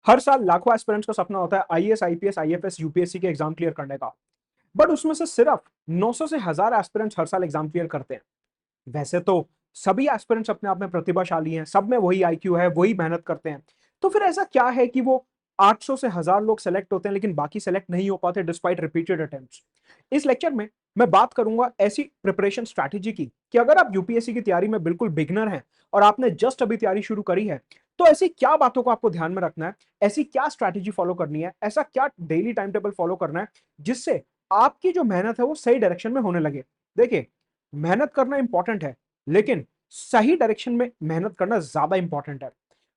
हर साल लाखों एस्पिरेंट्स का सपना होता है आईएएस, आईपीएस, आईएफएस, यूपीएससी के एग्जाम क्लियर करने का, बट उसमें से सिर्फ 900 से 1000 एस्पिरेंट्स हर साल एग्जाम क्लियर करते हैं। वैसे तो सभी एस्पिरेंट्स अपने आप में प्रतिभाशाली हैं, सब में वही आईक्यू है, वही मेहनत करते हैं। तो फिर ऐसा क्या है कि वो 800 से 1000 लोग सेलेक्ट होते हैं लेकिन बाकी सेलेक्ट नहीं हो पाते डिस्पाइट रिपीटेड अटेम्प्ट्स? इस लेक्चर में मैं बात करूंगा ऐसी प्रिपरेशन स्ट्रैटेजी की कि अगर आप यूपीएससी की तैयारी में बिल्कुल बिगनर हैं और आपने जस्ट अभी तैयारी शुरू करी है, तो ऐसी क्या बातों को आपको ध्यान में रखना है, ऐसी क्या स्ट्रैटेजी फॉलो करनी है, ऐसा क्या डेली टाइम टेबल फॉलो करना है जिससे आपकी जो मेहनत है वो सही डायरेक्शन में होने लगे। देखिए, मेहनत करना इंपॉर्टेंट है लेकिन सही डायरेक्शन में मेहनत करना ज्यादा इंपॉर्टेंट है।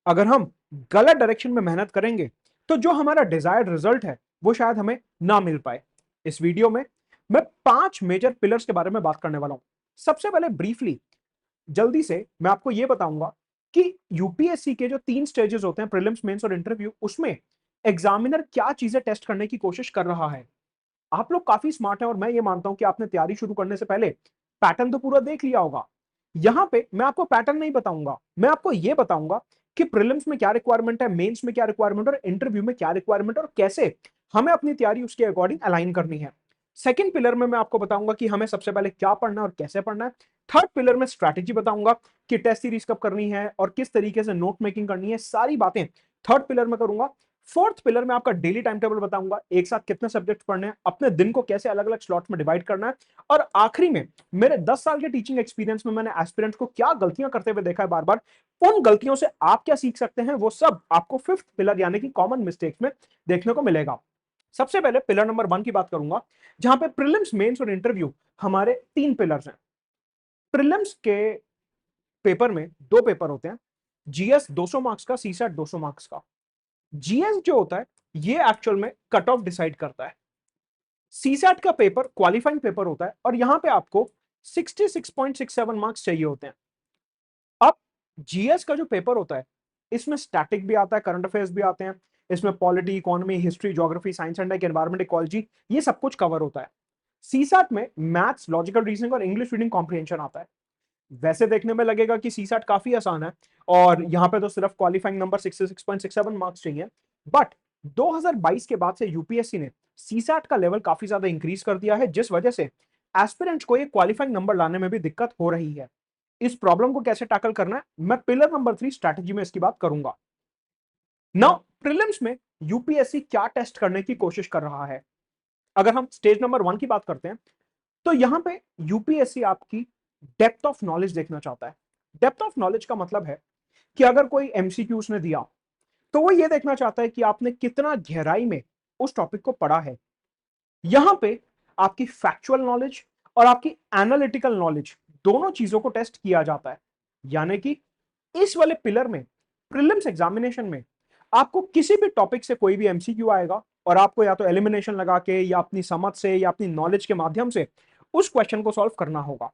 अगर हम गलत डायरेक्शन में मेहनत करेंगे तो जो हमारा डिजायर्ड रिजल्ट है वो शायद हमें ना मिल पाए। इस वीडियो में मैं 5 मेजर पिलर्स के बारे में बात करने वाला हूं। सबसे पहले ब्रीफली जल्दी से मैं आपको यह बताऊंगा कि यूपीएससी के जो 3 स्टेजेस होते हैं, प्रीलिम्स, मेंस और इंटरव्यू, उसमें एग्जामिनर क्या चीजें टेस्ट करने की कोशिश कर रहा है। आप लोग काफी स्मार्ट हैं और मैं ये मानता हूं कि आपने तैयारी शुरू करने से पहले पैटर्न तो पूरा देख लिया होगा। यहां पे मैं आपको पैटर्न नहीं बताऊंगा, मैं आपको यह बताऊंगा कि प्रीलिम्स में क्या रिक्वायरमेंट है, मेंस में क्या रिक्वायरमेंट और इंटरव्यू में क्या रिक्वायरमेंट, और कैसे हमें अपनी तैयारी उसके अकॉर्डिंग अलाइन करनी है। सेकंड पिलर में मैं आपको बताऊंगा कि हमें सबसे पहले क्या पढ़ना है और कैसे पढ़ना है। थर्ड पिलर में स्ट्रैटेजी बताऊंगा कि टेस्ट सीरीज कब करनी है और किस तरीके से नोट मेकिंग करनी है, सारी बातें थर्ड पिलर में करूंगा। फोर्थ पिलर में आपका डेली टाइम टेबल बताऊंगा, एक साथ कितने सब्जेक्ट पढ़ने हैं, अपने दिन को कैसे अलग अलग स्लॉट्स में डिवाइड करना है, और आखिरी में मेरे 10 साल के टीचिंग एक्सपीरियंस में मैंने एस्पिरेंट्स को क्या गलतियां करते हुए देखा है बार बार, उन गलतियों से आप क्या सीख सकते हैं, वो सब आपको फिफ्थ पिलर यानी कि कॉमन मिस्टेक्स में देखने को मिलेगा। सबसे पहले पिलर नंबर 1 की बात करूंगा, जहां पे प्रीलिम्स, मेंस और इंटरव्यू हमारे 3 पिलर्स हैं। प्रीलिम्स के पेपर में 2 पेपर होते हैं, जीएस 200 मार्क्स का, सीसैट 200 मार्क्स का। जीएस जो होता है ये एक्चुअल में कट ऑफ डिसाइड करता है। सीसैट का पेपर क्वालिफाइंग पेपर होता है और यहां पे आपको 66.67 मार्क्स चाहिए होते हैं। अब जीएस का जो पेपर होता है इसमें स्टैटिक भी आता है, करंट अफेयर्स भी आते हैं, इसमें polity, economy, history, geography, science and environment, ecology, ये सब कुछ कवर होता है। सीसैट में मैथ्स, लॉजिकल रीजनिंग और इंग्लिश रीडिंग कॉम्प्रिहेंशन आता है। वैसे देखने में लगेगा कि सीसैट काफी आसान है और यहाँ पे तो सिर्फ क्वालिफाइंग नंबर 66.67 मार्क्स चाहिए, बट 2022 के बाद से यूपीएससी ने सीसैट का लेवल काफी ज्यादा इंक्रीज कर दिया है, जिस वजह से एस्पिरेंट्स को ये क्वालिफाइंग नंबर लाने में भी दिक्कत हो रही है। इस प्रॉब्लम को कैसे टैकल करना है मैं पिलर नंबर 3 स्ट्रैटेजी में इसकी बात करूंगा। नाउ प्रीलिम्स में यूपीएससी क्या टेस्ट करने की कोशिश कर रहा है, अगर हम स्टेज नंबर 1 की बात करते हैं तो यहां पे यूपीएससी आपकी डेप्थ ऑफ नॉलेज देखना चाहता है। डेप्थ ऑफ नॉलेज का मतलब है कि अगर कोई एमसीक्यू उसने दिया तो वो ये देखना चाहता है कि आपने कितना गहराई में उस टॉपिक को पढ़ा है। यहां पे आपकी फैक्चुअल नॉलेज और आपकी एनालिटिकल नॉलेज, दोनों चीजों को टेस्ट किया जाता है। यानी कि इस वाले पिलर में, प्रीलिम्स एग्जामिनेशन में, आपको किसी भी टॉपिक से कोई भी एमसीक्यू आएगा और आपको या तो एलिमिनेशन लगा के या अपनी समझ से या अपनी नॉलेज के माध्यम से उस क्वेश्चन को सॉल्व करना होगा।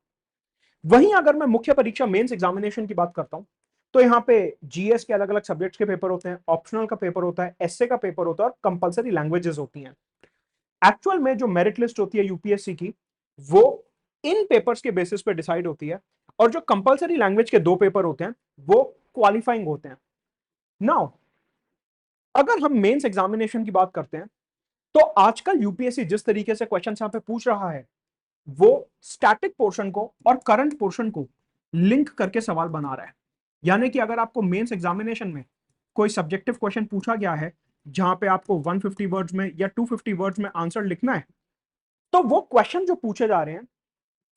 वहीं अगर मैं मुख्य परीक्षा मेंस एग्जामिनेशन की बात करता हूं तो यहां पे जीएस के अलग अलग सब्जेक्ट्स के पेपर होते हैं, ऑप्शनल का पेपर होता है, एसए का पेपर होता है और कंपलसरी लैंग्वेजेस होती हैं। एक्चुअल में जो मेरिट लिस्ट होती है यूपीएससी की, वो इन पेपर्स के बेसिस पे डिसाइड होती है और जो कंपलसरी लैंग्वेज के 2 पेपर होते हैं वो क्वालिफाइंग होते हैं। नाउ अगर हम मेंस एग्जामिनेशन की बात करते हैं तो आजकल यूपीएससी जिस तरीके से क्वेश्चन यहां पे पूछ रहा है वो स्टैटिक पोर्शन को और करंट पोर्शन को लिंक करके सवाल बना रहा है। यानी कि अगर आपको मेंस एग्जामिनेशन में कोई सब्जेक्टिव क्वेश्चन पूछा गया है जहां पे आपको 150 वर्ड्स में या 250 वर्ड्स में आंसर लिखना है, तो वो क्वेश्चन जो पूछे जा रहे हैं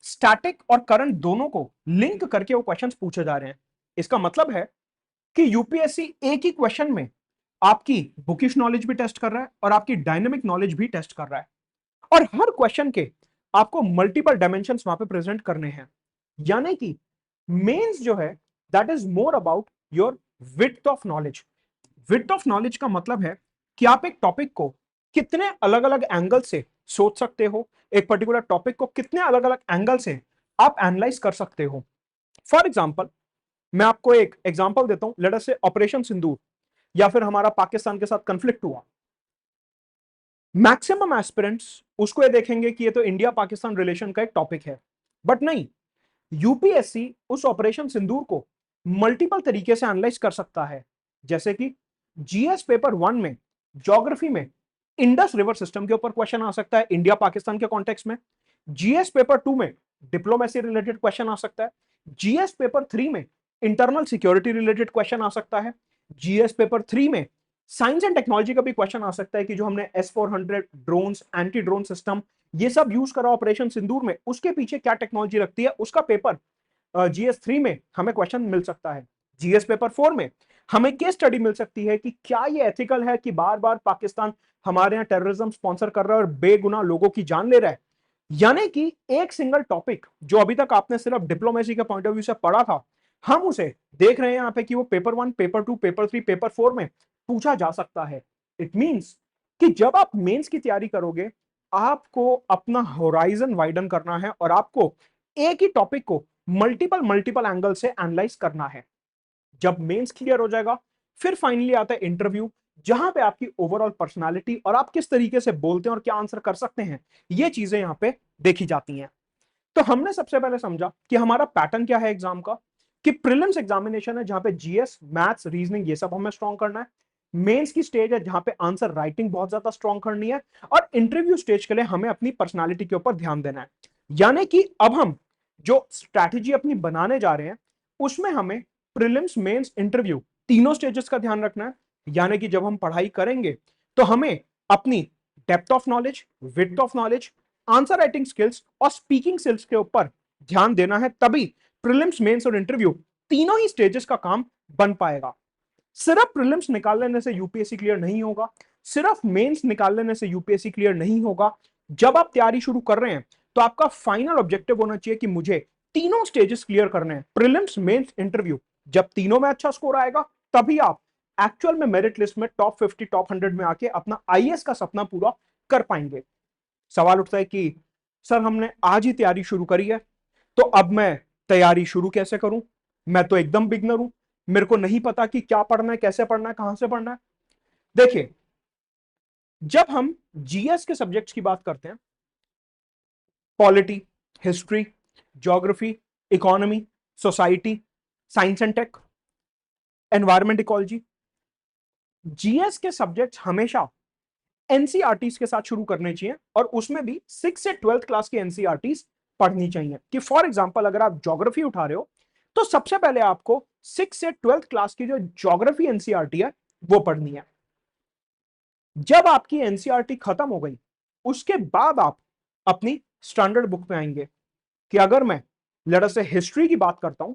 स्टैटिक और करंट दोनों को लिंक करके वो क्वेश्चंस पूछे जा रहे हैं। इसका मतलब है कि यूपीएससी एक ही क्वेश्चन में आपकी बुकिश नॉलेज भी टेस्ट कर रहा है और आपकी डायनेमिक नॉलेज भी टेस्ट कर रहा है, और हर क्वेश्चन के आपको मल्टीपल डायमेंशंस वहां पे प्रेजेंट करने हैं। यानी कि मेंस जो है that is more about your width of knowledge. Width of knowledge का मतलब है कि आप एक टॉपिक को कितने अलग अलग एंगल से सोच सकते हो, एक पर्टिकुलर टॉपिक को कितने अलग अलग एंगल से आप एनालाइज कर सकते हो। फॉर एग्जाम्पल, मैं आपको एक एग्जाम्पल देता हूं, लेट अस से ऑपरेशन सिंदूर या फिर हमारा पाकिस्तान के साथ कंफ्लिक्ट हुआ। मैक्सिमम एस्पिरेंट्स उसको ये देखेंगे कि ये तो इंडिया पाकिस्तान रिलेशन का एक टॉपिक है, बट नहीं, यूपीएससी उस ऑपरेशन सिंदूर को मल्टीपल तरीके से एनालाइज कर सकता है। जैसे कि जीएस पेपर 1 में ज्योग्राफी में इंडस रिवर सिस्टम के ऊपर क्वेश्चन आ सकता है इंडिया पाकिस्तान के कॉन्टेक्स्ट में। जीएस पेपर 2 में डिप्लोमेसी रिलेटेड क्वेश्चन आ सकता है। जीएस पेपर 3 में इंटरनल सिक्योरिटी रिलेटेड क्वेश्चन आ सकता है। जीएस पेपर 3 में साइंस एंड टेक्नोलॉजी का भी क्वेश्चन आ सकता है कि जो हमने S-400 drones, anti drone system ये सब यूज करा ऑपरेशन सिंदूर में, उसके पीछे क्या टेक्नोलॉजी लगती है, उसका पेपर जीएस 3 में हमें क्वेश्चन मिल सकता है। जीएस पेपर 4 में हमें केस स्टडी मिल सकती है कि क्या ये एथिकल है कि बार बार पाकिस्तान हमारे यहाँ टेररिज्म स्पॉन्सर कर रहा है और बेगुनाह लोगों की जान ले रहा है। यानी कि एक सिंगल टॉपिक जो अभी तक आपने सिर्फ डिप्लोमेसी के पॉइंट ऑफ व्यू से पढ़ा था, हम उसे देख रहे हैं यहाँ पे कि वो पेपर 1, पेपर 2, पेपर 3, पेपर 4 में पूछा जा सकता है। इट मींस कि जब आप मेंस की तैयारी करोगे, आपको अपना होराइजन वाइडन करना है और आपको एक ही टॉपिक को मल्टीपल मल्टीपल एंगल से एनालाइज करना है। जब मेंस क्लियर हो जाएगा, फिर फाइनली आता है इंटरव्यू, जहां पे आपकी ओवरऑल पर्सनालिटी और आप किस तरीके से बोलते हैं और क्या आंसर कर सकते हैं, ये चीजें यहां पे देखी जाती हैं। तो हमने सबसे पहले समझा कि हमारा पैटर्न क्या है एग्जाम का, कि प्रीलिम्स एग्जामिनेशन है जहां पे जीएस, मैथ्स, रीजनिंग ये सब हमें स्ट्रॉन्ग करना है। मेंस की स्टेज है जहां पे आंसर राइटिंग बहुत ज्यादा स्ट्रॉन्ग करनी है, और इंटरव्यू स्टेज के लिए हमें अपनी पर्सनालिटी के ऊपर ध्यान देना है। यानी कि अब हम जो स्ट्रैटेजी अपनी बनाने जा रहे हैं, उसमें हमें प्रीलिम्स, मेंस, इंटरव्यू तीनों स्टेजेस का ध्यान रखना है। यानी कि जब हम पढ़ाई करेंगे तो हमें अपनी depth of knowledge, width of knowledge, answer writing skills और स्पीकिंग स्किल्स के ऊपर ध्यान देना है, तभी प्रीलिम्स, मेंस और इंटरव्यू तीनों ही स्टेजेस का काम बन पाएगा। सिर्फ प्रीलिम्स निकाल लेने से यूपीएससी क्लियर नहीं होगा, सिर्फ मेंस निकाल लेने से यूपीएससी क्लियर नहीं होगा। जब आप तैयारी शुरू कर रहे हैं तो आपका फाइनल ऑब्जेक्टिव होना चाहिए कि मुझे तीनों स्टेजेस क्लियर करने हैं, प्रीलिम्स, मेंस, इंटरव्यू। जब तीनों में अच्छा स्कोर आएगा, तभी आप एक्चुअल में मेरिट लिस्ट में टॉप 50, टॉप 100 में आके अपना आईएएस का सपना पूरा कर पाएंगे। सवाल उठता है कि सर हमने आज ही तैयारी शुरू करी है, तो अब मैं तैयारी शुरू कैसे करूं? मैं तो एकदम बिगनर हूं, मेरे को नहीं पता कि क्या पढ़ना है, कैसे पढ़ना है, कहां से पढ़ना है। देखिए, जब हम जीएस के सब्जेक्ट्स की बात करते हैं, polity, history, geography, economy, society, science and tech, environment, ecology, GS के सब्जेक्ट्स हमेशा एनसीईआरटीज के साथ शुरू करने चाहिए, और उसमें भी 6 से 12th क्लास की एनसीईआरटीज पढ़नी चाहिए। कि फॉर एग्जांपल अगर आप ज्योग्राफी उठा रहे हो, तो सबसे पहले आपको 6 से 12th क्लास की जो ज्योग्राफी एनसीईआरटी है वो पढ़नी है। जब आपकी एनसीईआरटी खत्म हो गई, उसके बाद आप अपनी स्टैंडर्ड बुक पे आएंगे। कि अगर मैं लेट अस से हिस्ट्री की बात करता हूं,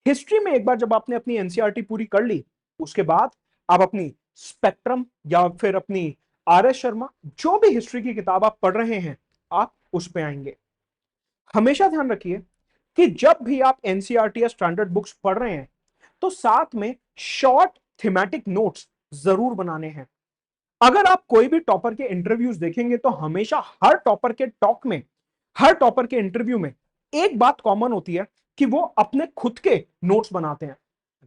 हिस्ट्री में एक बार जब आपने अपनी एनसीईआरटी पूरी कर ली, उसके बाद आप अपनी स्पेक्ट्रम या फिर अपनी आर एस शर्मा, जो भी हिस्ट्री की किताब आप पढ़ रहे हैं, आप उस पे आएंगे। हमेशा ध्यान रखिए कि जब भी आप एनसीईआरटी या स्टैंडर्ड बुक्स पढ़ रहे हैं, तो साथ में शॉर्ट थीमेटिक नोट्स जरूर बनाने हैं। अगर आप कोई भी टॉपर के इंटरव्यूज देखेंगे, तो हमेशा हर टॉपर के टॉक में, हर टॉपर के इंटरव्यू में एक बात कॉमन होती है कि वो अपने खुद के नोट्स बनाते हैं।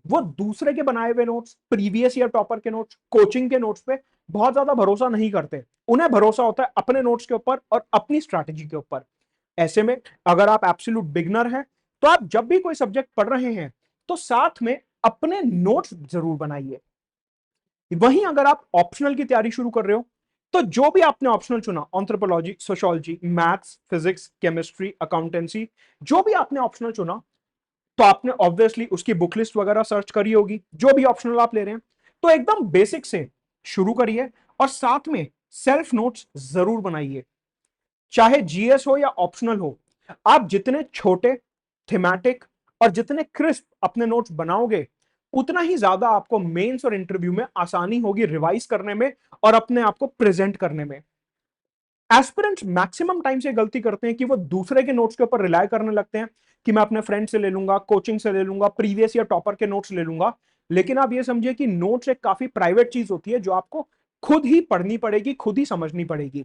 वो दूसरे के बनाए हुए नोट्स, प्रीवियस ईयर टॉपर के नोट्स, कोचिंग के नोट्स पे बहुत ज्यादा भरोसा नहीं करते। उन्हें भरोसा होता है अपने नोट्स के ऊपर और अपनी स्ट्रैटेजी के ऊपर। ऐसे में अगर आप एब्सोल्यूट बिगनर हैं, तो आप जब भी कोई सब्जेक्ट पढ़ रहे हैं, तो साथ में अपने नोट्स जरूर बनाइए। वहीं अगर आप ऑप्शनल की तैयारी शुरू कर रहे हो, तो जो भी आपने ऑप्शनल चुना, anthropology, sociology, maths, physics, chemistry, accountancy, जो भी आपने ऑप्शनल चुना, तो आपने ऑब्वियसली उसकी बुक लिस्ट वगैरह सर्च करी होगी, जो भी ऑप्शनल आप ले रहे हैं। तो एकदम बेसिक से शुरू करिए और साथ में सेल्फ नोट्स जरूर बनाइए। चाहे जीएस हो या ऑप्शनल हो, आप जितने छोटे, थीमेटिक और जितने क्रिस्प अपने नोट्स बनाओगे, उतना ही ज्यादा आपको मेंस और इंटरव्यू में आसानी होगी रिवाइज करने में और अपने आप को प्रेजेंट करने में। एस्पिरेंट्स मैक्सिमम टाइम से गलती करते हैं कि वो दूसरे के नोट्स के ऊपर रिलाय करने लगते हैं कि मैं अपने फ्रेंड से ले लूंगा, कोचिंग से ले लूंगा, प्रीवियस या टॉपर के नोट्स ले लूंगा। लेकिन आप ये समझिए कि नोट्स एक काफी प्राइवेट चीज होती है, जो आपको खुद ही पढ़नी पड़ेगी, खुद ही समझनी पड़ेगी।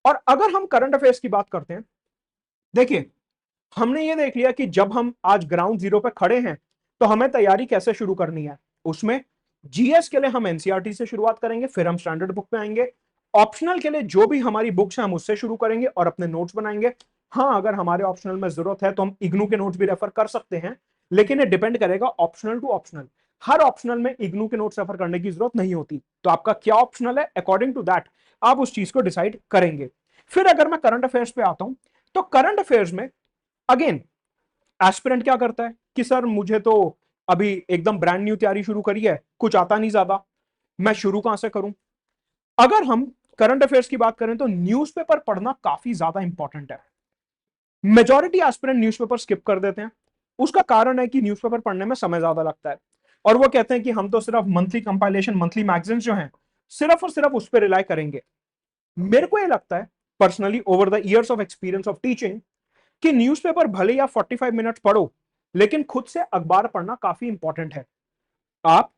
और अगर हम करंट अफेयर्स की बात करते हैं, देखिए, हमने ये देख लिया कि जब हम आज ग्राउंड जीरो पे खड़े हैं, तो हमें तैयारी कैसे शुरू करनी है। उसमें जीएस के लिए हम एनसीईआरटी से शुरुआत करेंगे, फिर हम स्टैंडर्ड बुक पे आएंगे। ऑप्शनल के लिए जो भी हमारी बुक्स हैं, हम उससे शुरू करेंगे और अपने नोट्स बनाएंगे। हाँ, अगर हमारे ऑप्शनल में जरूरत है तो हम इग्नू के नोट्स भी रेफर कर सकते हैं, लेकिन ये डिपेंड करेगा ऑप्शनल टू ऑप्शनल। हर ऑप्शनल में इग्नू के नोट्स रेफर करने की जरूरत नहीं होती। तो आपका क्या ऑप्शनल है, अकॉर्डिंग टू दैट आप उस चीज को डिसाइड करेंगे। फिर अगर मैं करंट अफेयर्स पे आता हूं, तो करंट अफेयर्स में अगेन एस्पिरेंट क्या करता है कि सर मुझे तो अभी एकदम ब्रांड न्यू तैयारी शुरू करी है, कुछ आता नहीं ज्यादा, मैं शुरू कहां से करूं। अगर हम करंट अफेयर्स की बात करें तो न्यूज़पेपर पढ़ना काफी ज्यादा इंपॉर्टेंट है। मेजॉरिटी एस्पिरेंट न्यूज़पेपर स्किप कर देते हैं। उसका कारण है कि न्यूज़पेपर पढ़ने में समय ज्यादा लगता है, और वो कहते हैं कि हम तो सिर्फ मंथली कंपाइलेशन, मंथली मैगजीन्स जो हैं, सिर्फ और सिर्फ उस पर रिलाई करेंगे। मेरे को ये लगता है personally, over the years of experience of teaching, कि न्यूज़पेपर भले ही आप 45 मिनट पढ़ो, लेकिन खुद से अखबार पढ़ना काफी इंपॉर्टेंट है। आप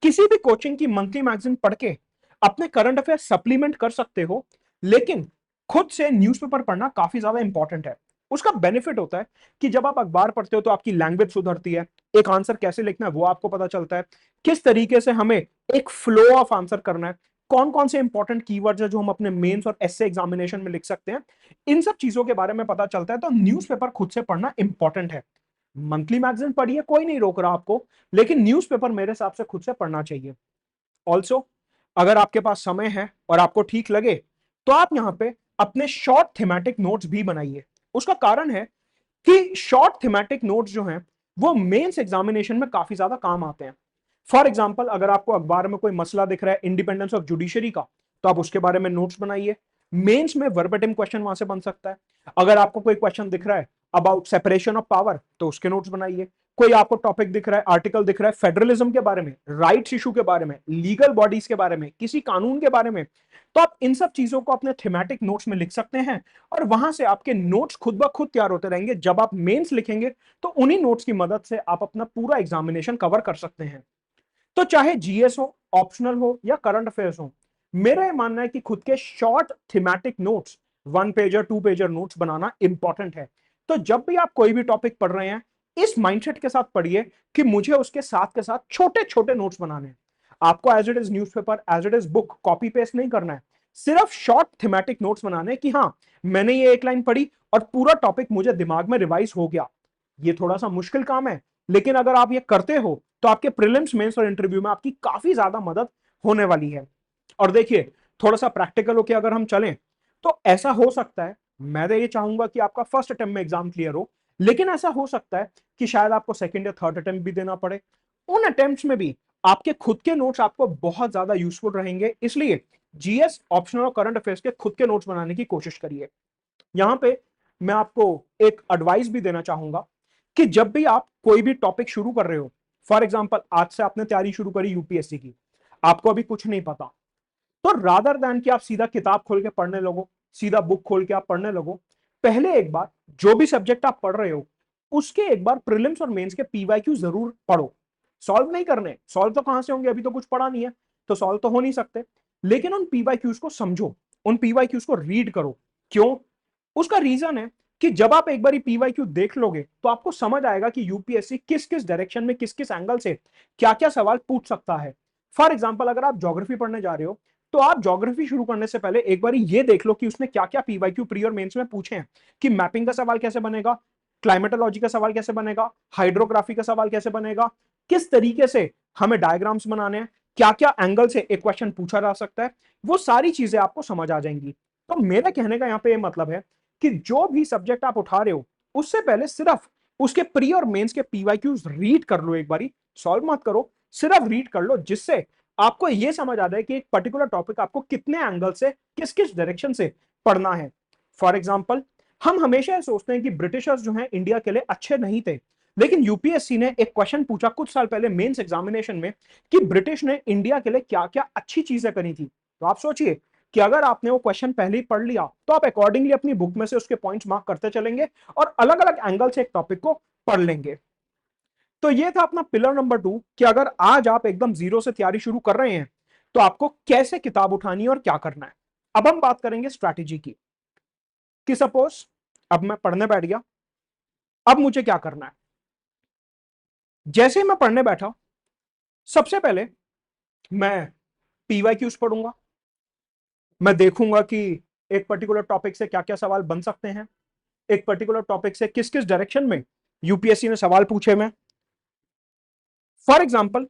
किसी भी कोचिंग की मंथली मैगजीन पढ़ के अपने करंट अफेयर सप्लीमेंट कर सकते हो, लेकिन खुद से न्यूज़पेपर पढ़ना काफी ज्यादा इंपॉर्टेंट है। उसका बेनिफिट होता है कि जब आप अखबार पढ़ते हो तो आपकी लैंग्वेज सुधरती है, एक आंसर कैसे लिखना है वो आपको पता चलता है, किस तरीके से हमें एक फ्लो ऑफ आंसर करना है, कौन कौन से इंपॉर्टेंट कीवर्ड्स है जो हम अपने मेंस और एस्से एग्जामिनेशन में लिख सकते हैं, इन सब चीजों के बारे में पता चलता है। तो न्यूज़पेपर खुद से पढ़ना इंपॉर्टेंट है। मंथली मैगजीन पढ़िए, कोई नहीं रोक रहा आपको, लेकिन न्यूज़पेपर मेरे हिसाब से खुद से पढ़ना चाहिए। ऑल्सो अगर आपके पास समय है और आपको ठीक लगे, तो आप यहां पे अपने शॉर्ट थीमेटिक नोट्स भी बनाइए। उसका कारण है कि शॉर्ट थीमेटिक नोट्स जो हैं वो मेंस एग्जामिनेशन में काफी ज्यादा काम आते हैं। फॉर एग्जाम्पल, अगर आपको अखबार में कोई मसला दिख रहा है इंडिपेंडेंस ऑफ जुडिशरी का, तो आप उसके बारे में नोट्स बनाइए। मेंस में वर्बेटिम क्वेश्चन वहां से बन सकता है। अगर आपको कोई क्वेश्चन दिख रहा है अबाउट सेपरेशन ऑफ पावर, तो उसके नोट्स बनाइए। कोई आपको टॉपिक दिख रहा है, आर्टिकल दिख रहा है फेडरलिज्म के बारे में, राइट्स इशू के बारे में, लीगल बॉडीज के बारे में, किसी कानून के बारे में, तो आप इन सब चीजों को अपने थीमेटिक नोट्स में लिख सकते हैं, और वहां से आपके नोट्स खुद ब खुद तैयार होते रहेंगे। जब आप मेंस लिखेंगे तो उन्हीं नोट्स की मदद से आप अपना पूरा एग्जामिनेशन कवर कर सकते हैं। तो चाहे जीएस हो, ऑप्शनल हो या करंट अफेयर्स हो, मेरा यह मानना है कि खुद के short thematic notes, 1 pager 2 pager notes बनाना इंपॉर्टेंट है। तो जब भी आप कोई भी टॉपिक पढ़ रहे हैं, इस माइंडसेट के साथ पढ़िए कि मुझे उसके साथ के साथ छोटे छोटे नोट्स बनाने हैं। आपको as it is newspaper, as it is book copy paste नहीं करना है, सिर्फ शॉर्ट थीमेटिक नोट्स बनाने कि हाँ, मैंने ये एक लाइन पढ़ी और पूरा टॉपिक मुझे दिमाग में रिवाइज हो गया। ये थोड़ा सा मुश्किल काम है, लेकिन अगर आप ये करते हो तो आपके प्रीलिम्स, मेंस और इंटरव्यू में आपकी काफी ज्यादा मदद होने वाली है। और देखिए, थोड़ा सा प्रैक्टिकल होके अगर हम चलें, तो ऐसा हो सकता है, मैं तो ये चाहूंगा कि आपका फर्स्ट अटेम्प्ट में एग्जाम क्लियर हो, लेकिन ऐसा हो सकता है कि शायद आपको सेकंड या थर्ड अटेम्प्ट भी देना पड़े। उन अटेम्प्ट्स में भी आपके खुद के नोट्स आपको बहुत ज्यादा यूजफुल रहेंगे। इसलिए जीएस, ऑप्शनल और करंट अफेयर्स के खुद के नोट्स बनाने की कोशिश करिए। यहां पे मैं आपको एक एडवाइस भी देना चाहूंगा कि जब भी आप कोई भी टॉपिक शुरू कर रहे हो, फॉर एग्जांपल आज से आपने तैयारी शुरू करी यूपीएससी की, आपको अभी कुछ नहीं पता, तो रादर देन कि आप सीधा किताब खोल के पढ़ने लगो, सीधा बुक खोल के आप पढ़ने लगो, पहले एक बार जो भी सब्जेक्ट आप पढ़ रहे हो उसके एक बार प्रीलिम्स और मेंस के पीवाईक्यू जरूर पढ़ो। सॉल्व नहीं करने, सॉल्व तो कहां से होंगे, अभी तो कुछ पढ़ा नहीं है, तो सॉल्व तो हो नहीं सकते, लेकिन उन पीवाईक्यूज को समझो, उन पीवाईक्यूज को रीड करो। क्यों? उसका रीजन है कि जब आप एक बार पीवाईक्यू देख लोगे तो आपको समझ आएगा कि यूपीएससी किस किस डायरेक्शन में, किस किस एंगल से क्या क्या सवाल पूछ सकता है। फॉर एग्जाम्पल, अगर आप ज्योग्राफी पढ़ने जा रहे हो, तो आप ज्योग्राफी शुरू करने से पहले एक बार ये देख लो कि उसने क्या क्या पीवाईक्यू प्री और मेंस में पूछे हैं, कि मैपिंग का सवाल कैसे बनेगा, क्लाइमेटोलॉजी का सवाल कैसे बनेगा, हाइड्रोग्राफी का सवाल कैसे बनेगा, किस तरीके से हमें डायग्राम्स बनाने हैं, क्या क्या एंगल से एक क्वेश्चन पूछा जा सकता है, वो सारी चीजें आपको समझ आ जाएंगी। तो मेरा कहने का यहाँ पे ये मतलब है कि जो भी सब्जेक्ट आप उठा रहे हो, उससे पहले सिर्फ उसके प्री और मेंस के पीवाईक्यूज रीड कर लो, एक बारी सॉल्व मत करो, सिर्फ रीड कर लो, जिससे आपको यह समझ आ जाए कि एक पर्टिकुलर टॉपिक आपको कितने एंगल से, किस किस डायरेक्शन से पढ़ना है। फॉर एग्जाम्पल, हम हमेशा ये सोचते हैं कि ब्रिटिशर्स जो हैं इंडिया के लिए अच्छे नहीं थे, लेकिन यूपीएससी ने एक क्वेश्चन पूछा कुछ साल पहले मेंस एग्जामिनेशन में कि ब्रिटिश ने इंडिया के लिए क्या क्या अच्छी चीजें करी थी। तो आप सोचिए कि अगर आपने वो क्वेश्चन पहले ही पढ़ लिया, तो आप अकॉर्डिंगली अपनी बुक में से उसके पॉइंट्स मार्क करते चलेंगे और अलग अलग एंगल से एक टॉपिक को पढ़ लेंगे। तो ये था अपना पिलर नंबर 2 कि अगर आज आप एकदम जीरो से तैयारी शुरू कर रहे हैं, तो आपको कैसे किताब उठानी है और क्या करना है। अब हम बात करेंगे स्ट्रैटेजी की, कि सपोज अब मैं पढ़ने बैठ गया, अब मुझे क्या करना है। जैसे ही मैं पढ़ने बैठा, सबसे पहले मैं पीवाईक्यूज पढ़ूंगा, मैं देखूंगा कि एक पर्टिकुलर टॉपिक से क्या क्या सवाल बन सकते हैं, एक पर्टिकुलर टॉपिक से किस किस डायरेक्शन में यूपीएससी ने सवाल पूछे में। फॉर एग्जाम्पल,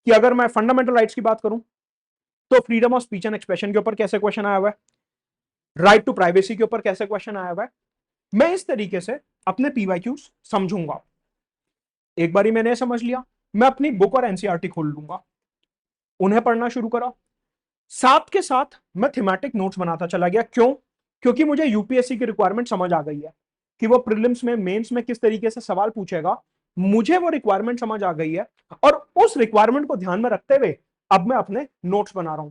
कि अगर मैं फंडामेंटल राइट्स की बात करूं तो freedom of speech and expression के ऊपर कैसे क्वेश्चन आया हुआ है, राइट टू प्राइवेसी के ऊपर कैसे क्वेश्चन आया हुआ है, मैं इस तरीके से अपने पीवाईक्यूज समझूंगा। एक बारी मैंने समझ लिया, मैं अपनी बुक और एनसीईआरटी खोल लूंगा, उन्हें पढ़ना शुरू करा। साथ के साथ मैं थीमेटिक नोट्स बनाता चला गया। क्यों? क्योंकि मुझे यूपीएससी की रिक्वायरमेंट समझ आ गई है कि वो प्रीलिम्स में, मेंस में किस तरीके से सवाल पूछेगा। मुझे वो रिक्वायरमेंट समझ आ गई है और उस रिक्वायरमेंट को ध्यान में रखते हुए अब मैं अपने नोट्स बना रहा हूं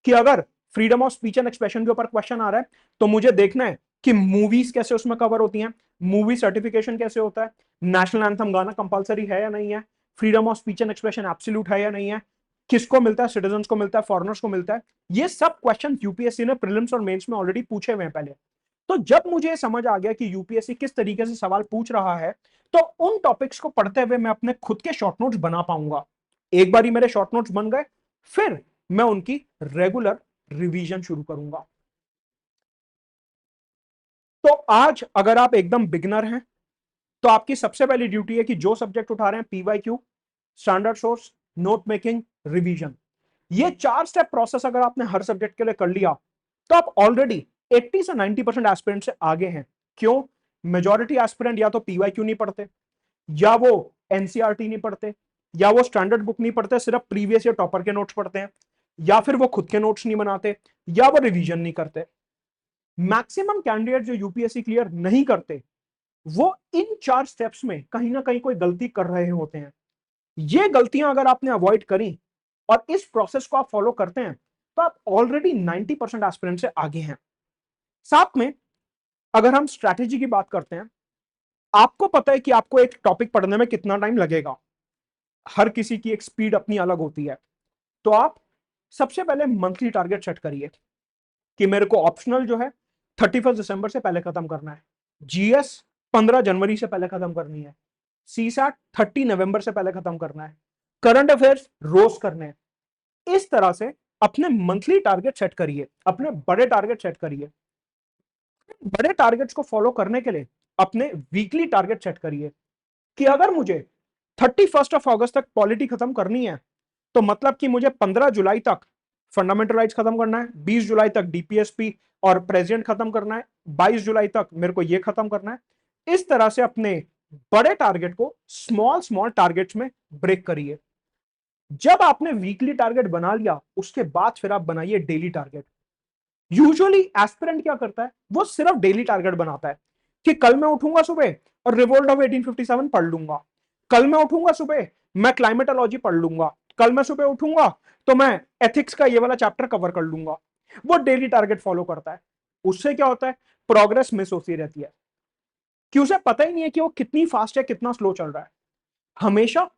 कि अगर freedom of speech and expression के ऊपर क्वेश्चन आ रहा है तो मुझे देखना है कि मूवीज कैसे उसमें कवर होती हैं, मूवी सर्टिफिकेशन कैसे होता है, नेशनल एंथम गाना कंपलसरी है या नहीं है, freedom of speech and expression absolute है या नहीं है, किसको मिलता है, सिटीजन्स को मिलता है, फॉरेनर्स को मिलता है। ये सब क्वेश्चन यूपीएससी ने प्रीलिम्स और मेंस में ऑलरेडी पूछे हुए हैं पहले। तो जब मुझे समझ आ गया कि यूपीएससी किस तरीके से सवाल पूछ रहा है तो उन टॉपिक्स को पढ़ते हुए मैं अपने खुद के शॉर्ट नोट्स बना पाऊंगा। एक बार मेरे शॉर्ट नोट्स बन गए, फिर मैं उनकी रेगुलर रिवीजन शुरू करूंगा। तो आज अगर आप एकदम बिगिनर हैं तो आपकी सबसे पहली ड्यूटी है कि जो सब्जेक्ट उठा रहे हैं, PYQ, standard source, note making, revision, ये 4 स्टेप प्रोसेस अगर आपने हर सब्जेक्ट के लिए कर लिया तो आप ऑलरेडी 80 से 90% एस्पिरेंट से आगे हैं। क्यों? मेजॉरिटी एस्पिरेंट या तो पीवाईक्यू नहीं पढ़ते, या वो एनसीईआरटी नहीं पढ़ते, या वो स्टैंडर्ड बुक नहीं पढ़ते, सिर्फ प्रीवियस या टॉपर के नोट्स पढ़ते हैं, या फिर वो खुद के नोट्स नहीं बनाते, या वो रिवीजन नहीं करते। मैक्सिमम कैंडिडेट जो यूपीएससी क्लियर नहीं करते वो इन 4 स्टेप्स में कहीं ना कहीं कोई गलती कर रहे होते हैं। ये गलतियां अगर आपने अवॉइड करी और इस प्रोसेस को आप फॉलो करते हैं तो आप ऑलरेडी 90% एस्पिरेंट से आगे हैं। साथ में अगर हम स्ट्रैटेजी की बात करते हैं, आपको पता है कि आपको एक टॉपिक पढ़ने में कितना टाइम लगेगा, हर किसी की एक स्पीड अपनी अलग होती है। तो आप सबसे पहले मंथली टारगेट सेट करिए कि मेरे को ऑप्शनल जो है 31 दिसंबर से पहले खत्म करना है, जीएस 15 जनवरी से पहले खत्म करनी है, सीसैट 30 नवंबर से पहले खत्म करना है, करंट अफेयर्स रोज करने हैं। इस तरह से अपने मंथली टारगेट सेट करिए, अपने बड़े टारगेट सेट करिए। बड़े टारगेट्स को फॉलो करने के लिए अपने वीकली टारगेट सेट करिए कि अगर मुझे 31 अगस्त तक पॉलिटी खत्म करनी है तो मतलब कि मुझे 15 जुलाई तक फंडामेंटल राइट्स खत्म करना है, 20 जुलाई तक डीपीएसपी और प्रेसिडेंट खत्म करना है, 22 जुलाई तक मेरे को यह खत्म करना है। इस तरह से अपने बड़े टारगेट को स्मॉल स्मॉल टारगेट्स में ब्रेक करिए। जब आपने वीकली टारगेट बना लिया उसके बाद फिर आप बनाइए डेली टारगेट। यूजुअली एस्पिरेंट क्या करता है, वो सिर्फ डेली टारगेट बनाता है कि कल मैं उठूंगा सुबह और रिवोल्ट ऑफ 1857 पढ़ लूंगा, कल मैं उठूंगा सुबह मैं क्लाइमेटोलॉजी पढ़ लूंगा, कल मैं सुबह उठूंगा तो मैं एथिक्स का ये वाला चैप्टर कवर कर लूंगा। वो डेली टारगेट फॉलो करता है। उससे क्या होता है, प्रोग्रेस मिस होती रहती है कि उसे पता ही नहीं है कि वो कितनी फास्ट है कितना स्लो चल रहा है। हमेशा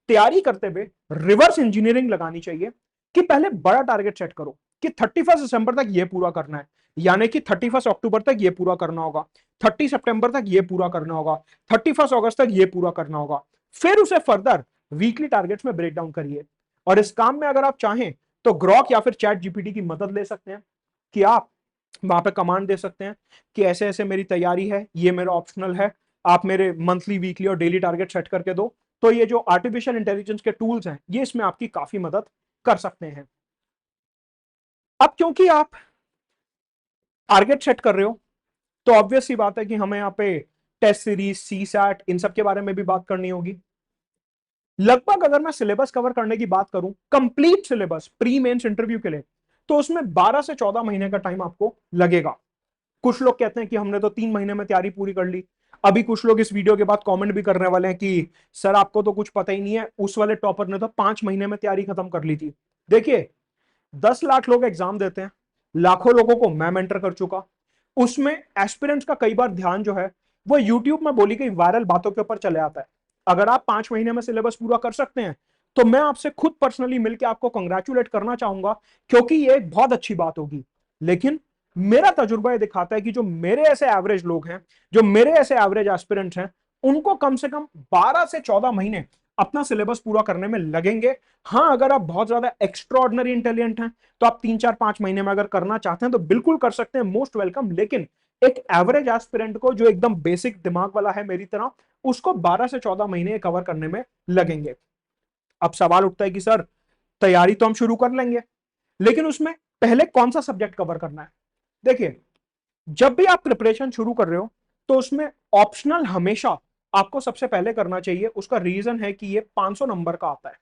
तैयारी करते हुए रिवर्स इंजीनियरिंग लगानी चाहिए कि पहले बड़ा टारगेट सेट करो कि 31 दिसंबर तक ये पूरा करना है, यानी कि 31 अक्टूबर तक ये पूरा करना होगा, 30 सितंबर तक ये पूरा करना होगा, 31 अगस्त तक ये पूरा करना होगा। फिर उसे फर्दर वीकली टारगेट्स में ब्रेक डाउन करिए। और इस काम में अगर आप चाहें तो ग्रॉक या फिर चैट जीपीटी की मदद ले सकते हैं कि आप वहां पे कमांड दे सकते हैं कि ऐसे ऐसे मेरी तैयारी है, ये मेरा ऑप्शनल है, आप मेरे मंथली, वीकली और डेली टारगेट सेट करके दो। तो ये जो आर्टिफिशियल इंटेलिजेंस के टूल्स हैं ये इसमें आपकी काफी मदद कर सकते हैं। अब क्योंकि आप टारगेट सेट कर रहे हो तो ऑब्वियस सी बात है कि हमें यहाँ पे टेस्ट सीरीज, सीसैट, इन सब के बारे में भी बात करनी होगी। लगभग अगर मैं सिलेबस कवर करने की बात करूं, complete syllabus pre mains interview के लिए, तो उसमें 12 से 14 महीने का टाइम आपको लगेगा। कुछ लोग कहते हैं कि हमने तो 3 महीने में तैयारी पूरी कर ली। अभी कुछ लोग इस वीडियो के बाद कमेंट भी करने वाले हैं कि सर आपको तो कुछ पता ही नहीं है, उस वाले टॉपर ने तो 5 महीने में तैयारी खत्म कर ली थी। देखिए, 10 लाख लोग एग्जाम देते हैं, लाखों लोगों को मैं मेंटर कर चुका। उसमें एस्पिरेंट्स का कई बार ध्यान जो है वो यूट्यूब में बोली गई वायरल बातों के ऊपर चले आता है। अगर आप 5 महीने में सिलेबस पूरा कर सकते हैं तो मैं आपसे खुद पर्सनली मिलकर आपको कंग्रेचुलेट करना चाहूंगा, क्योंकि ये एक बहुत अच्छी बात होगी। लेकिन मेरा तजुर्बा ये दिखाता है कि जो मेरे ऐसे एवरेज लोग हैं, जो मेरे ऐसे एवरेज एस्पिरेंट्स हैं, उनको कम से कम 12 से 14 महीने अपना सिलेबस पूरा करने में लगेंगे। हाँ, अगर आप बहुत ज्यादा एक्स्ट्रा ऑर्डिनरी इंटेलिजेंट हैं तो आप 3 4 5 महीने में अगर करना चाहते हैं तो बिल्कुल कर सकते हैं, मोस्ट वेलकम। लेकिन एक एवरेज एस्पिरेंट को जो एकदम बेसिक दिमाग वाला है मेरी तरह, उसको 12 से 14 महीने कवर करने में लगेंगे। अब सवाल उठता है कि सर तैयारी तो हम शुरू कर लेंगे, लेकिन उसमें पहले कौन सा सब्जेक्ट कवर करना है? देखिए, जब भी आप प्रिपरेशन शुरू कर रहे हो तो उसमें ऑप्शनल हमेशा आपको सबसे पहले करना चाहिए। उसका रीजन है कि ये 500 नंबर का आता है।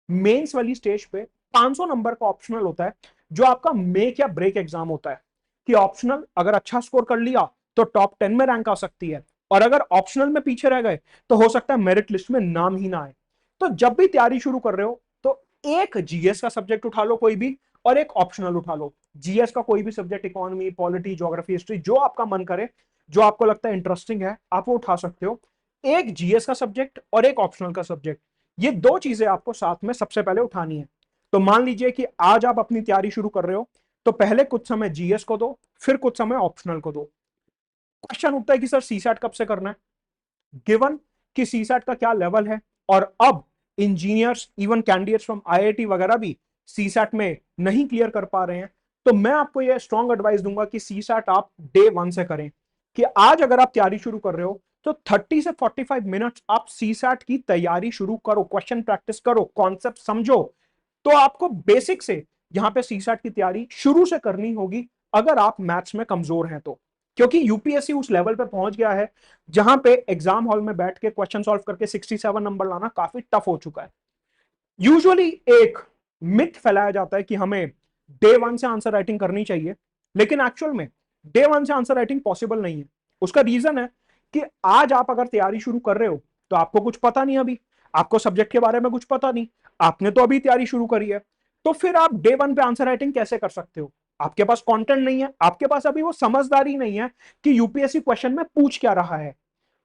मेंस वाली स्टेज पे 500 नंबर का ऑप्शनल होता है, जो आपका मेक या ब्रेक एग्जाम होता है। कि ऑप्शनल अगर अच्छा स्कोर कर लिया तो टॉप 10 में रैंक आ सकती है, और अगर ऑप्शनल में पीछे रह गए तो हो सकता है मेरिट लिस्ट में नाम ही ना आए। तो जब भी तैयारी शुरू कर रहे हो तो एक जीएस का सब्जेक्ट उठा लो कोई भी, और एक ऑप्शनल उठा लो। जीएस का कोई भी subject, economy, polity, geography, history, जो आपका मन करे, जो आपको लगता है इंटरेस्टिंग है, आप वो उठा सकते हो। एक जीएस का सब्जेक्ट और एक ऑप्शनल का सब्जेक्ट, ये दो चीजें आपको साथ में सबसे पहले उठानी है। तो मान लीजिए कि आज आप अपनी तैयारी शुरू कर रहे हो, तो पहले कुछ समय जीएस को दो, फिर कुछ समय ऑप्शनल को दो। क्वेश्चन उठता है कि सर सीसैट कब से करना है? गिवन कि सीसैट का क्या लेवल है, और अब engineers, even candidates from IIT वगैरह भी सीसैट में नहीं क्लियर कर पा रहे हैं, तो मैं आपको यह स्ट्रॉन्ग एडवाइस दूंगा कि सीसैट आप डे 1 से करें। कि आज अगर आप तैयारी शुरू कर रहे हो तो 30 से 45 मिनट्स आप सीसैट की तैयारी शुरू करो, क्वेश्चन प्रैक्टिस करो, कॉन्सेप्ट समझो। तो आपको बेसिक से यहां पे सीसैट की तैयारी शुरू से करनी होगी, अगर आप मैथ्स में कमजोर हैं तो। क्योंकि यूपीएससी उस लेवल पे पहुंच गया है जहां पे एग्जाम हॉल में बैठ के क्वेश्चन सॉल्व करके 67 नंबर लाना काफी टफ हो चुका है। यूजुअली एक मिथ फैलाया जाता है कि हमें डे 1 से आंसर राइटिंग करनी चाहिए, लेकिन एक्चुअल में डे 1 से आंसर राइटिंग पॉसिबल नहीं है। उसका रीजन है कि आज आप अगर तैयारी शुरू कर रहे हो तो आपको कुछ पता नहीं, अभी आपको सब्जेक्ट के बारे में कुछ पता नहीं, आपने तो अभी तैयारी शुरू करी है। तो फिर आप डे 1 पे आंसर राइटिंग कैसे कर सकते हो? आपके पास कंटेंट नहीं है, आपके पास अभी वो समझदारी नहीं है कि यूपीएससी क्वेश्चन में पूछ क्या रहा है।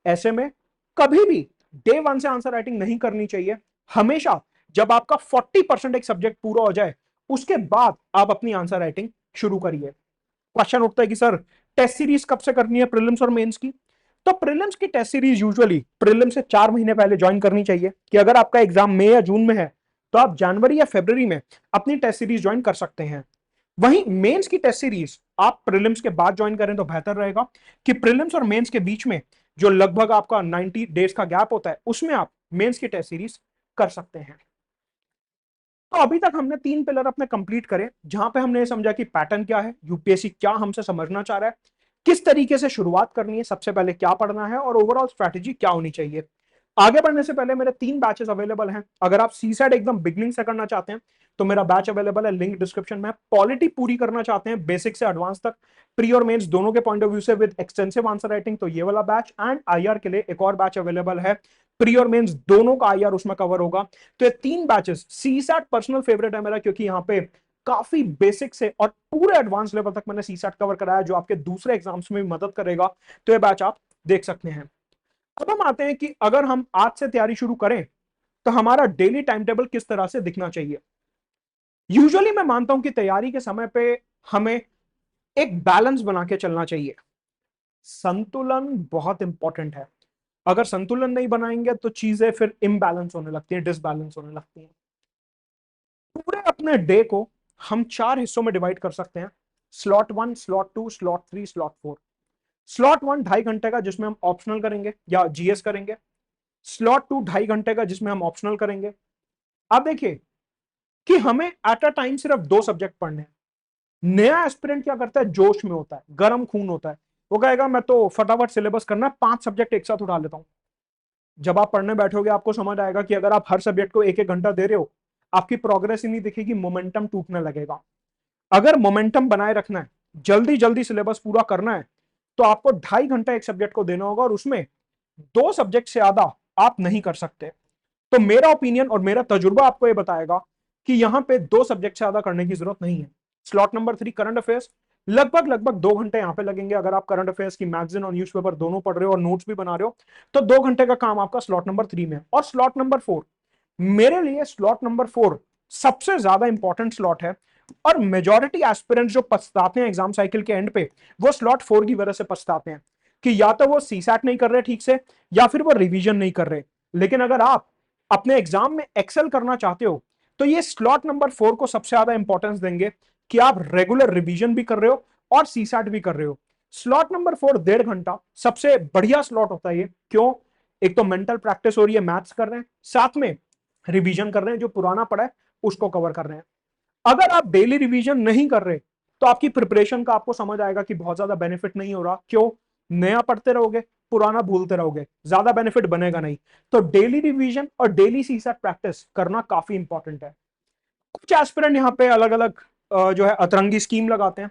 ऐसे में कभी भी डे 1 से आंसर राइटिंग नहीं करनी चाहिए। हमेशा जब आपका 40% एक सब्जेक्ट पूरा हो जाए, उसके बाद आप अपनी आंसर राइटिंग शुरू करिए। क्वेश्चन उठता है कि सर टेस्ट सीरीज कब से करनी है, प्रीलिम्स और मेंस की? तो प्रीलिम्स की टेस्ट सीरीज यूजुअली प्रीलिम्स से 4 महीने पहले ज्वाइन करनी चाहिए। कि अगर आपका एग्जाम मई या जून में है तो आप जनवरी या फरवरी में अपनी टेस्ट सीरीज ज्वाइन कर सकते हैं। वहीं मेंस की टेस्ट सीरीज आप प्रीलिम्स के बाद ज्वाइन करें तो बेहतर रहेगा। कि प्रीलिम्स और मेंस के बीच में जो लगभग आपका 90 डेज का गैप होता है, उसमें आप मेंस की टेस्ट सीरीज कर सकते हैं। तो अभी तक हमने 3 पिलर अपने कंप्लीट करे, जहां पे हमने समझा कि पैटर्न क्या है, यूपीएससी क्या हमसे समझना चाह रहा है, किस तरीके से शुरुआत करनी है, सबसे पहले क्या पढ़ना है, और ओवरऑल स्ट्रैटेजी क्या होनी चाहिए। आगे बढ़ने से पहले मेरे 3 बैचेस अवेलेबल हैं। अगर आप सीसैट एकदम बिगनिंग से करना चाहते हैं तो मेरा बैच अवेलेबल है, लिंक डिस्क्रिप्शन में। पॉलिटी पूरी करना चाहते हैं बेसिक से एडवांस तक, प्री और मेंस दोनों के पॉइंट ऑफ व्यू से विद एक्सटेंसिव आंसर राइटिंग, तो ये वाला बैच। एंड आईआर के लिए एक और बैच अवेलेबल है, प्री और मेंस दोनों का आईआर उसमें कवर होगा। तो ये 3 बैचेस सीसैट पर्सनल फेवरेट है मेरा, क्योंकि यहाँ पे काफी बेसिक से और पूरे एडवांस लेवल तक मैंने सीसैट कवर कराया, जो आपके दूसरे एग्जाम्स में भी मदद करेगा। तो ये बैच आप देख सकते हैं। अब हम आते हैं कि अगर हम आज से तैयारी शुरू करें तो हमारा डेली टाइम टेबल किस तरह से दिखना चाहिए। यूजुअली मैं मानता हूं कि तैयारी के समय पे हमें एक बैलेंस बना के चलना चाहिए। संतुलन बहुत इंपॉर्टेंट है। अगर संतुलन नहीं बनाएंगे तो चीजें फिर इम्बैलेंस होने लगती हैं, डिसबैलेंस होने लगती हैं। पूरे अपने डे को हम 4 हिस्सों में डिवाइड कर सकते हैं, slot 1, slot 2, slot 3, slot 4। Slot 1 2.5 घंटे का, जिसमें हम ऑप्शनल करेंगे या जीएस करेंगे। स्लॉट 2 2.5 घंटे का, जिसमें हम ऑप्शनल करेंगे। अब देखिए कि हमें एट अ टाइम सिर्फ 2 सब्जेक्ट पढ़ने हैं। नया एस्पिरेंट क्या करता है, जोश में होता है, गर्म खून होता है, वो कहेगा मैं तो फटाफट सिलेबस करना, 5 सब्जेक्ट एक साथ उठा लेता हूं। जब आप पढ़ने बैठोगे आपको समझ आएगा कि अगर आप हर सब्जेक्ट को 1-1 घंटा दे रहे हो, आपकी प्रोग्रेस ही नहीं दिखेगी, मोमेंटम टूटने लगेगा। अगर मोमेंटम बनाए रखना है, जल्दी जल्दी सिलेबस पूरा करना है, तो आपको 2.5 घंटा एक सब्जेक्ट को देना होगा, और उसमें 2 सब्जेक्ट से ज्यादा आप नहीं कर सकते। तो मेरा ओपिनियन और मेरा तजुर्बा आपको यह बताएगा कि यहां पे 2 सब्जेक्ट से ज्यादा करने की जरूरत नहीं है। स्लॉट नंबर 3 करंट अफेयर्स, लगभग लगभग 2 घंटे यहां पे लगेंगे। अगर आप करंट अफेयर्स की मैगजीन और न्यूज़पेपर दोनों पढ़ रहे हो और नोट्स भी बना रहे हो, तो 2 घंटे का काम आपका स्लॉट नंबर 3 में। और स्लॉट नंबर 4, मेरे लिए स्लॉट नंबर 4 सबसे ज्यादा इंपॉर्टेंट स्लॉट है। और मेजॉरिटी एस्पिरेंट्स जो पछताते हैं एग्जाम साइकिल के एंड पे, वो स्लॉट 4 की वजह से पछताते हैं कि या तो वो सीसैट नहीं कर रहे ठीक से, या फिर वो रिवीजन नहीं कर रहे। लेकिन अगर आप अपने एग्जाम में एक्सेल करना चाहते हो तो ये स्लॉट नंबर 4 को सबसे ज्यादा इंपॉर्टेंस देंगे, कि आप रेगुलर रिवीजन भी कर रहे हो और सीसैट भी कर रहे हो। स्लॉट नंबर 4 1.5 घंटा सबसे बढ़िया स्लॉट होता है ये। क्यों? एक तो मेंटल प्रैक्टिस हो रही है, मैथ्स कर रहे हैं, साथ में रिवीजन कर रहे हैं, जो पुराना पड़ा है उसको कवर कर रहे हैं। अगर आप डेली रिवीजन नहीं कर रहे तो आपकी प्रिपरेशन का आपको समझ आएगा कि बहुत ज्यादा बेनिफिट नहीं हो रहा। क्यों? नया पढ़ते रहोगे, पुराना भूलते रहोगे, ज्यादा बेनिफिट बनेगा नहीं। तो डेली रिवीजन और डेली सीसैट प्रैक्टिस करना काफी इंपॉर्टेंट है। कुछ एस्पिरेंट यहाँ पे अलग अलग जो है अतरंगी स्कीम लगाते हैं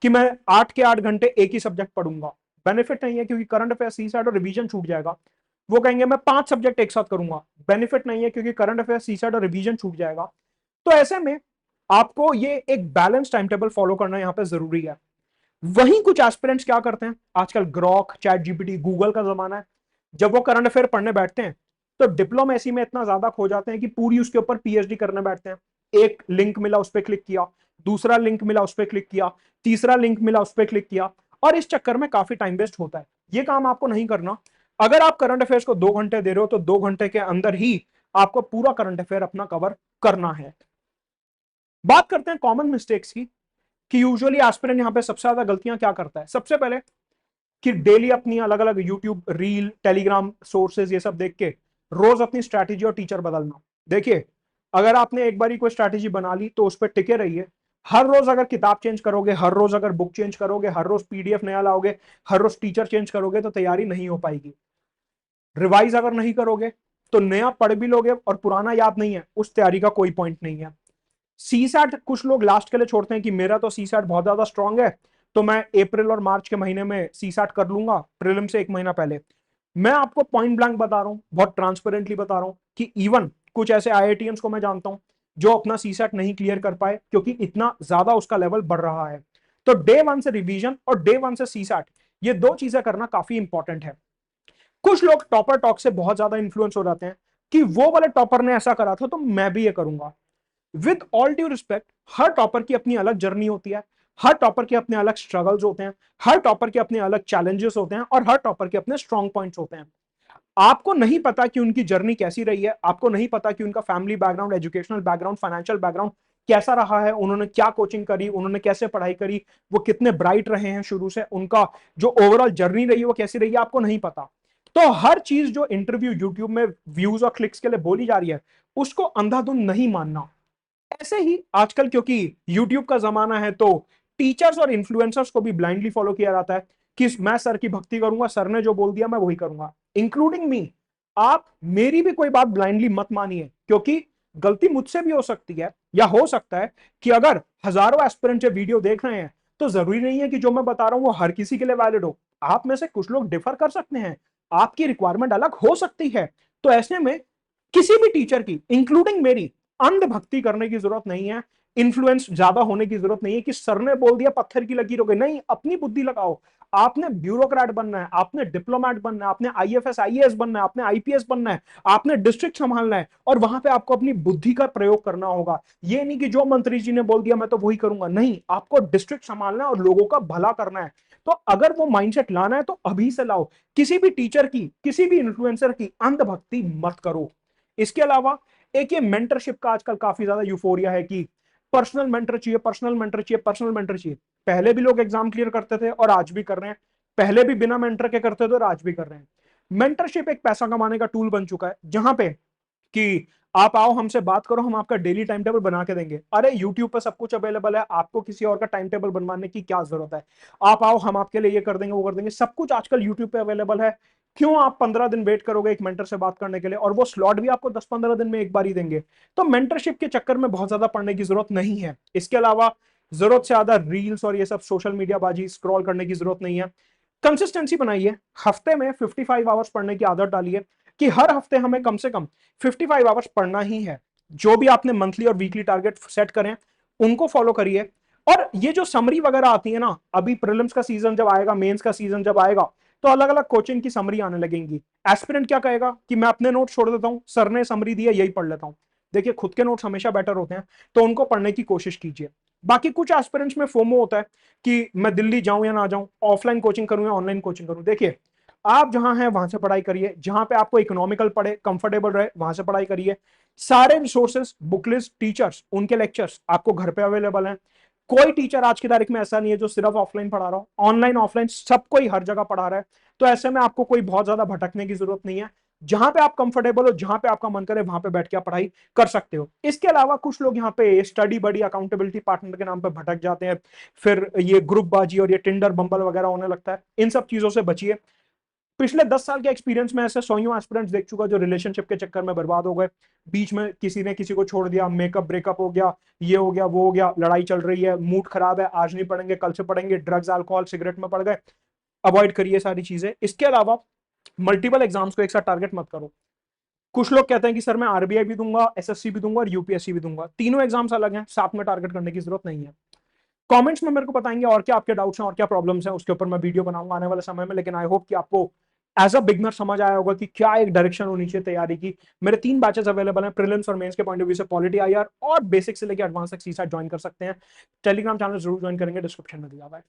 कि मैं 8 के 8 घंटे एक ही सब्जेक्ट पढ़ूंगा। बेनिफिट नहीं है, क्योंकि करंट अफेयर सीसैट और रिवीजन छूट जाएगा। वो कहेंगे मैं 5 सब्जेक्ट एक साथ करूंगा। बेनिफिट नहीं है, क्योंकि करंट अफेयर सीसैट और रिवीजन छूट जाएगा। तो ऐसे में आपको ये एक बैलेंस टाइम टेबल फॉलो करना यहाँ पे जरूरी है। वहीं कुछ एस्पिरेंट्स क्या करते हैं, आजकल ग्रॉक, चैट जीपीटी, गूगल का जमाना है। जब वो करंट अफेयर पढ़ने बैठते हैं तो डिप्लोमेसी में इतना ज्यादा खो जाते हैं कि पूरी उसके ऊपर पीएचडी करने बैठते हैं। एक लिंक मिला उस पर क्लिक किया, दूसरा लिंक मिला उस पर क्लिक किया, तीसरा लिंक मिला उस पर क्लिक किया, और इस चक्कर में काफी टाइम वेस्ट होता है। ये काम आपको नहीं करना। अगर आप करंट अफेयर्स को 2 घंटे दे रहे हो तो 2 घंटे के अंदर ही आपको पूरा करंट अफेयर अपना कवर करना है। बात करते हैं कॉमन मिस्टेक्स की कि यूजुअली एस्पिरेंट यहां पे सबसे ज्यादा गलतियां क्या करता है। सबसे पहले कि डेली अपनी अलग अलग यूट्यूब रील, टेलीग्राम सोर्सेज ये सब देख के रोज अपनी स्ट्रैटेजी और टीचर बदलना। देखिए, अगर आपने एक बार कोई स्ट्रैटेजी बना ली तो उस पर टिके रहिए। हर रोज अगर किताब चेंज करोगे, हर रोज अगर बुक चेंज करोगे, हर रोज पीडीएफ नया लाओगे, हर रोज टीचर चेंज करोगे तो तैयारी नहीं हो पाएगी। रिवाइज अगर नहीं करोगे तो नया पढ़ भी लोगे और पुराना याद नहीं है, उस तैयारी का कोई पॉइंट नहीं है। सीसैट कुछ लोग लास्ट के लिए छोड़ते हैं कि मेरा तो सीसैट बहुत ज्यादा स्ट्रांग है तो मैं अप्रैल और मार्च के महीने में सीसैट कर लूंगा प्रीलिम से एक महीना पहले। मैं आपको पॉइंट ब्लैंक बता रहा हूं, बहुत ट्रांसपेरेंटली बता रहा हूं कि इवन कुछ ऐसे आईआईटीएम्स को मैं जानता हूं जो अपना सीसैट नहीं क्लियर कर पाए क्योंकि इतना ज्यादा उसका लेवल बढ़ रहा है। तो डे 1 से रिवीजन और डे 1 से सीसैट, ये दो चीजें करना काफी इंपॉर्टेंट है। कुछ लोग टॉपर टॉक से बहुत ज्यादा इन्फ्लुएंस हो जाते हैं कि वो वाले टॉपर ने ऐसा करा था तो मैं भी ये करूंगा। With all due respect, her topper की अपनी अलग जर्नी होती है, हर टॉपर के अपने अलग स्ट्रगल्स होते हैं, हर टॉपर के अपने अलग चैलेंजेस होते हैं और हर टॉपर के अपने स्ट्रॉन्ग पॉइंट्स होते हैं। आपको नहीं पता कि उनकी जर्नी कैसी रही है, आपको नहीं पता कि उनका family background, educational background, financial background कैसा रहा है, उन्होंने क्या कोचिंग करी, उन्होंने कैसे पढ़ाई करी, वो कितने ब्राइट रहे हैं शुरू से, उनका जो ओवरऑल जर्नी रही है वो कैसी रही है, आपको नहीं पता। तो हर चीज जो इंटरव्यू यूट्यूब में व्यूज और क्लिक्स के लिए बोली जा रही है उसको अंधाधुंध नहीं मानना। ऐसे ही आजकल क्योंकि YouTube का जमाना है तो टीचर्स और इन्फ्लुएंसर्स को भी ब्लाइंडली फॉलो किया जाता है कि मैं सर की भक्ति करूंगा, सर ने जो बोल दिया मैं वही करूंगा, इंक्लूडिंग मी। आप मेरी भी कोई बात ब्लाइंडली मत मानिए, क्योंकि गलती मुझसे भी हो सकती है, या हो सकता है कि अगर हजारों एस्पिरेंट ये वीडियो देख रहे हैं तो जरूरी नहीं है कि जो मैं बता रहा हूं वो हर किसी के लिए वैलिड हो। आप में से कुछ लोग डिफर कर सकते हैं, आपकी रिक्वायरमेंट अलग हो सकती है। तो ऐसे में किसी भी टीचर की, इंक्लूडिंग मेरी, अंधभक्ति करने की जरूरत नहीं है, इन्फ्लुएंस ज्यादा होने की जरूरत नहीं है कि सर ने बोल दिया पत्थर की लकीर हो गई। नहीं, अपनी बुद्धि लगाओ। आपने ब्यूरोक्रेट बनना है, आपने डिप्लोमेट बनना है, आपने आईएफएस आईएएस बनना है, आपने आईपीएस बनना है, आपने डिस्ट्रिक्ट संभालना है और वहां पे आपको अपनी बुद्धि का प्रयोग करना होगा। ये नहीं कि जो मंत्री जी ने बोल दिया मैं तो वही करूंगा। नहीं, आपको डिस्ट्रिक्ट संभालना है और लोगों का भला करना है। तो अगर वो माइंडसेट लाना है तो अभी से लाओ। किसी भी टीचर की, किसी भी इन्फ्लुएंसर की अंधभक्ति मत करो। इसके अलावा एक ये मेंटरशिप का आजकल काफी ज्यादा यूफोरिया है कि पर्सनल मेंटर चाहिए, पर्सनल मेंटर चाहिए, पर्सनल मेंटर चाहिए। पहले भी लोग एग्जाम क्लियर करते थे और आज भी कर रहे हैं, पहले भी बिना मेंटर के करते थे और आज भी कर रहे हैं। मेंटरशिप एक पैसा कमाने का टूल बन चुका है जहां पे कि आप आओ हमसे बात करो, हम आपका डेली टाइम टेबल बना के देंगे। अरे यूट्यूब पर सब कुछ अवेलेबल है, आपको किसी और का टाइम टेबल बनवाने की क्या जरूरत है। आप आओ, हम आपके लिए ये कर देंगे, वो कर देंगे, सब कुछ आजकल यूट्यूब पे अवेलेबल है। क्यों आप 15 दिन वेट करोगे एक मेंटर से बात करने के लिए, और वो स्लॉट भी आपको 10-15 दिन में एक बार ही देंगे। तो मेंटरशिप के चक्कर में बहुत ज्यादा पढ़ने की जरूरत नहीं है। इसके अलावा जरूरत से ज्यादा रील्स और ये सब सोशल मीडिया बाजी स्क्रॉल करने की जरूरत नहीं है। कंसिस्टेंसी बनाइए, हफ्ते में 55 आवर्स पढ़ने की आदत डालिए कि हर हफ्ते हमें कम से कम 55 आवर्स पढ़ना ही है। जो भी आपने मंथली और वीकली टारगेट सेट करें उनको फॉलो करिए। और ये जो समरी वगैरह आती है ना, अभी प्रीलिम्स का सीजन जब आएगा, मेंस का सीजन जब आएगा तो अलग अलग कोचिंग की समरी आने लगेंगी। एस्पिरेंट क्या कहेगा कि मैं अपने नोट छोड़ देता हूं, सर ने समरी दी है यही पढ़ लेता हूं। देखिए, खुद के नोट्स हमेशा बेटर होते हैं तो उनको पढ़ने की कोशिश कीजिए। बाकी कुछ एस्पिरेंट्स में फोमो होता है कि मैं दिल्ली जाऊं या ना जाऊं, ऑफलाइन कोचिंग करूं या ऑनलाइन कोचिंग करूं। देखिए, आप जहां हैं वहां से पढ़ाई करिए, जहां पे आपको इकोनॉमिकल पड़े, कंफर्टेबल रहे, वहां से पढ़ाई करिए। सारे रिसोर्सेज, बुकलिस्ट, टीचर्स, उनके लेक्चर्स आपको घर पे अवेलेबल हैं। कोई टीचर आज की तारीख में ऐसा नहीं है जो सिर्फ ऑफलाइन पढ़ा रहा हो, ऑनलाइन ऑफलाइन सब कोई हर जगह पढ़ा रहा है। तो ऐसे में आपको कोई बहुत ज्यादा भटकने की जरूरत नहीं है। जहां पे आप कंफर्टेबल हो, जहां पे आपका मन करे वहां पे बैठ के आप पढ़ाई कर सकते हो। इसके अलावा कुछ लोग यहाँ पे स्टडी बडी अकाउंटेबिलिटी पार्टनर के नाम पे भटक जाते हैं, फिर ये ग्रुप बाजी और ये टिंडर बंबल वगैरह होने लगता है। इन सब चीजों से बचिए। पिछले 10 साल के एक्सपीरियंस में ऐसे 100 एस्पिरेंट्स देख चुका जो रिलेशनशिप के चक्कर में बर्बाद हो गए, बीच में किसी ने किसी को छोड़ दिया, मेकअप ब्रेकअप हो गया, ये हो गया वो हो गया, लड़ाई चल रही है, मूड खराब है, आज नहीं पढ़ेंगे कल से पढ़ेंगे, ड्रग्स अल्कोहल सिगरेट में पड़ गए। अवॉइड करिए सारी चीजें। इसके अलावा मल्टीपल एग्जाम्स को एक साथ टारगेट मत करो। कुछ लोग कहते हैं कि सर मैं आरबीआई भी दूंगा, एसएससी भी दूंगा और यूपीएससी भी दूंगा, तीनों एग्जाम्स अलग हैं, साथ में टारगेट करने की जरूरत नहीं है। कमेंट्स में मेरे को बताएंगे और क्या आपके डाउट्स हैं और क्या प्रॉब्लम्स हैं, उसके ऊपर मैं वीडियो बनाऊंगा आने वाले समय में। लेकिन आई होप कि आपको एज अ बिगनर समझ आया होगा कि क्या एक डायरेक्शन होनी चाहिए तैयारी की। मेरे 3 बैचेस अवेलेबल हैं प्रीलिम्स और मेंस के पॉइंट ऑफ व्यू से, पॉलिटी आईआर और बेसिक से लेकर एडवांस तक सीसा ज्वाइन कर सकते हैं। टेलीग्राम चैनल जरूर ज्वाइन करेंगे, डिस्क्रिप्शन में दिया हुआ है।